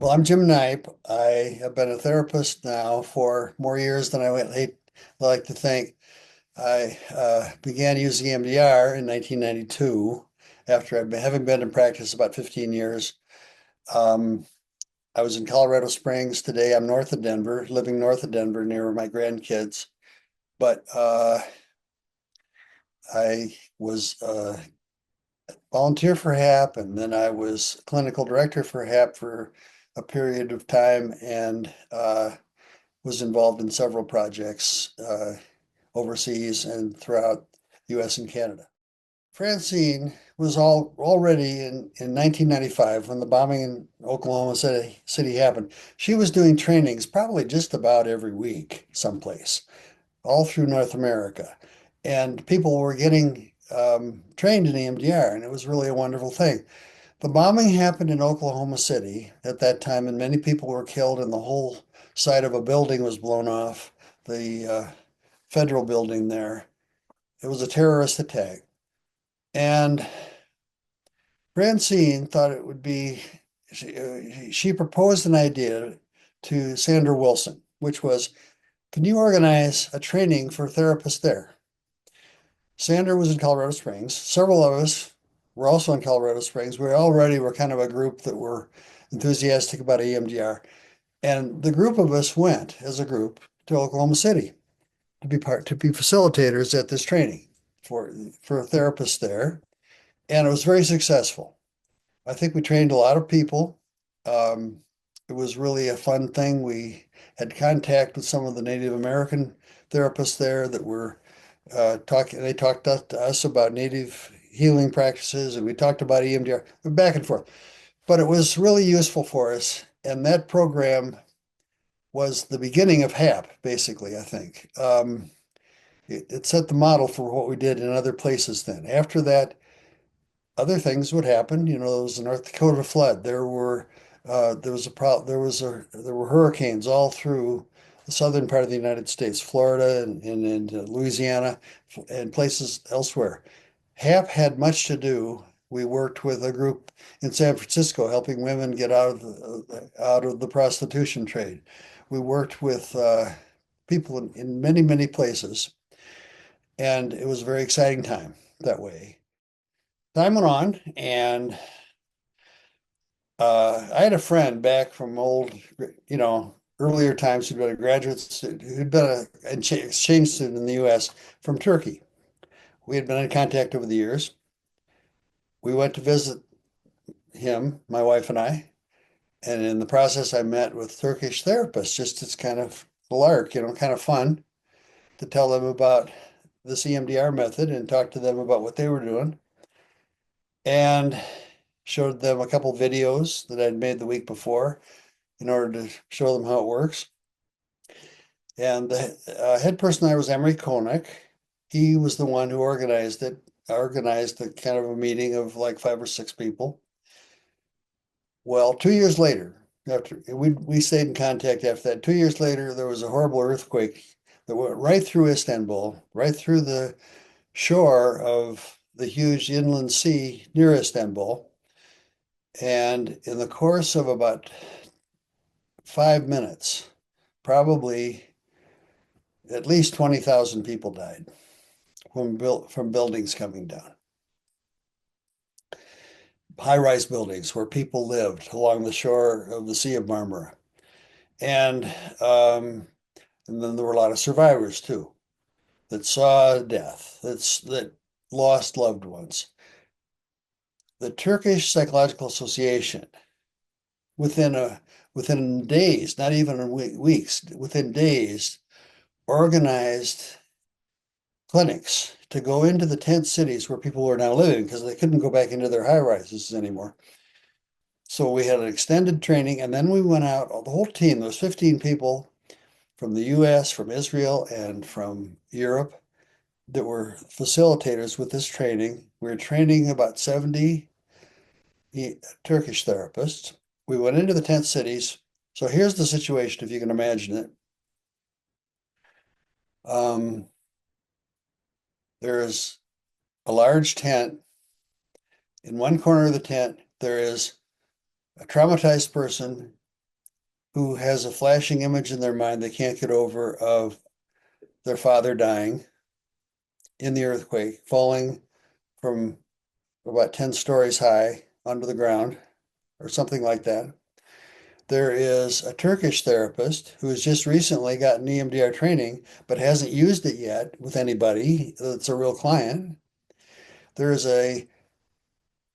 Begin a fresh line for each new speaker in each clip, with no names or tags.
Well, I'm Jim Knipe. I have been a therapist now for more years than like to think. I began using EMDR in 1992 after having been in practice about 15 years. Um, I was in Colorado Springs. Today I'm north of Denver, living north of Denver near my grandkids. But I was volunteer for HAP, and then I was clinical director for HAP for a period of time, and was involved in several projects overseas and throughout US and Canada. Francine was already in 1995 when the bombing in Oklahoma City happened. She was doing trainings probably just about every week someplace, all through North America. And people were getting trained in EMDR, and it was really a wonderful thing. The bombing happened in Oklahoma City at that time, and many people were killed, and the whole side of a building was blown off, the federal building there. It was a terrorist attack. And Francine thought it would be, she proposed an idea to Sandra Wilson, which was, can you organize a training for therapists there? Sandra was in Colorado Springs. Several of us were also in Colorado Springs. We already were kind of a group that were enthusiastic about EMDR. And the group of us went as a group to Oklahoma City to be facilitators at this training for therapists there. And it was very successful. I think we trained a lot of people. Um, it was really a fun thing. We had contact with some of the Native American therapists there that were talking. They talked to us about Native healing practices, and we talked about EMDR back and forth. But it was really useful for us, and that program was the beginning of HAP, basically, I think. It set the model for what we did in other places then. After that, other things would happen. You know, there was the North Dakota flood. There were hurricanes all through the southern part of the United States, Florida and Louisiana and places elsewhere. HAP had much to do. We worked with a group in San Francisco helping women get out of the prostitution trade. We worked with people in many, many places, and it was a very exciting time that way. Time went on, and I had a friend back from earlier times who'd been a graduate student, who'd been an exchange student in the US from Turkey. We had been in contact over the years. We went to visit him, my wife and I, and in the process, I met with Turkish therapists, just as kind of lark, kind of fun to tell them about this EMDR method and talk to them about what they were doing. And showed them a couple videos that I'd made the week before in order to show them how it works. And the head person there was Emery Koenig. He was the one who organized a kind of a meeting of like 5 or 6 people. Well, 2 years later, after we stayed in contact after that, 2 years later, there was a horrible earthquake that went right through Istanbul, right through the shore of the huge inland sea near Istanbul. And in the course of about 5 minutes, probably at least 20,000 people died from buildings coming down. High-rise buildings where people lived along the shore of the Sea of Marmara. And um, and then there were a lot of survivors too that saw death, that lost loved ones. The Turkish Psychological Association, within a within days, not even weeks, within days, organized clinics to go into the tent cities where people were now living because they couldn't go back into their high rises anymore. So we had an extended training, and then we went out, the whole team, those 15 people from the US, from Israel, and from Europe that were facilitators with this training. We were training about 70 Turkish therapists. We went into the tent cities. So here's the situation, if you can imagine it. Um, there is a large tent. In one corner of the tent, there is a traumatized person who has a flashing image in their mind they can't get over of their father dying in the earthquake, falling from about 10 stories high onto the ground or something like that. There is a Turkish therapist who has just recently gotten EMDR training, but hasn't used it yet with anybody that's a real client. There is a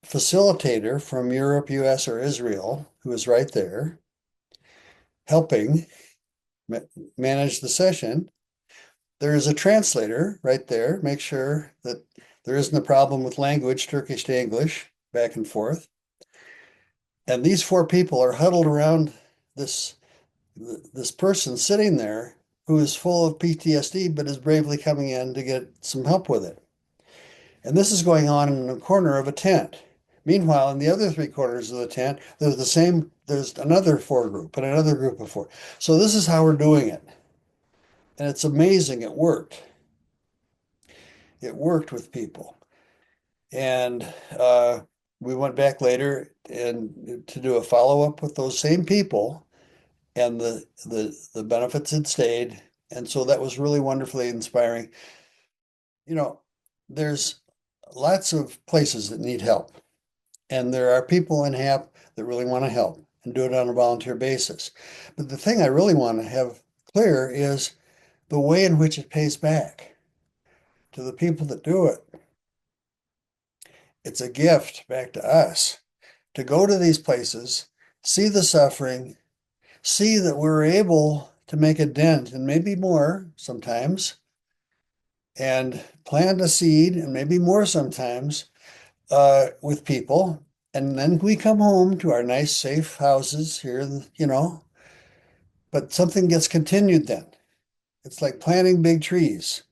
facilitator from Europe, US, or Israel who is right there helping manage the session. There is a translator right there, make sure that there isn't a problem with language, Turkish to English, back and forth. And these four people are huddled around this this person sitting there who is full of PTSD but is bravely coming in to get some help with it. And this is going on in a corner of a tent. Meanwhile, in the other three corners of the tent, there's another four group and another group of four. So this is how we're doing it. And it's amazing. It worked. It worked with people. And we went back later and to do a follow-up with those same people, and the benefits had stayed. And so that was really wonderfully inspiring. You know, there's lots of places that need help. And there are people in HAP that really want to help and do it on a volunteer basis. But the thing I really want to have clear is the way in which it pays back to the people that do it. It's a gift back to us to go to these places, see the suffering, see that we're able to make a dent and maybe more sometimes, and plant a seed and maybe more sometimes with people. And then we come home to our nice, safe houses here, but something gets continued then. It's like planting big trees.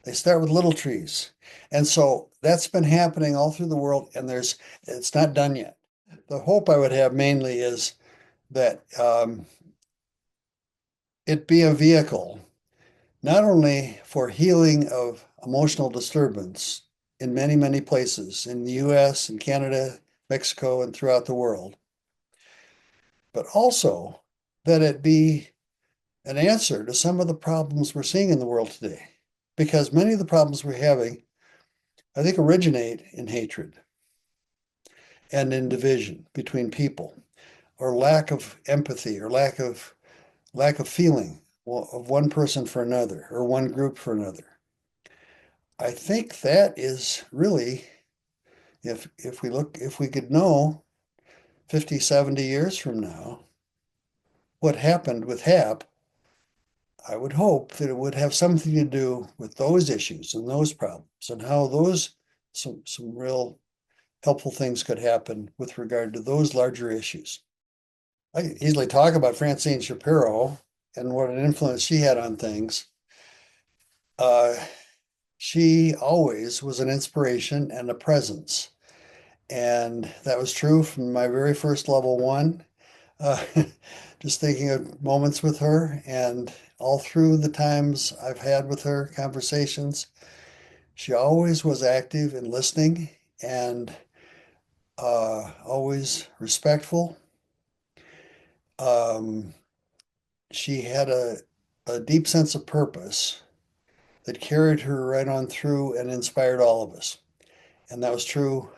They start with little trees. And so that's been happening all through the world, and it's not done yet. The hope I would have mainly is that it be a vehicle, not only for healing of emotional disturbance in many, many places in the US and Canada, Mexico, and throughout the world, but also that it be an answer to some of the problems we're seeing in the world today. Because many of the problems we're having, I think, originate in hatred and in division between people, or lack of empathy, or lack of feeling of one person for another, or one group for another. I think that is really, if we could know 50, 70 years from now what happened with HAP, I would hope that it would have something to do with those issues and those problems, and how some real helpful things could happen with regard to those larger issues. I could easily talk about Francine Shapiro and what an influence she had on things. Uh, she always was an inspiration and a presence. And that was true from my very first level one. Uh, just thinking of moments with her, and all through the times I've had with her conversations, she always was active in listening, and always respectful. Um, she had a deep sense of purpose that carried her right on through and inspired all of us. And that was true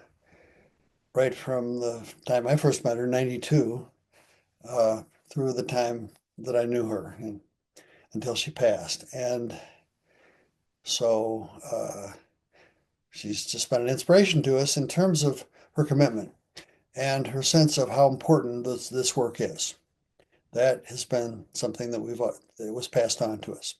right from the time I first met her, 92, through the time that I knew her and until she passed. And so she's just been an inspiration to us in terms of her commitment and her sense of how important this work is. That has been something that was passed on to us.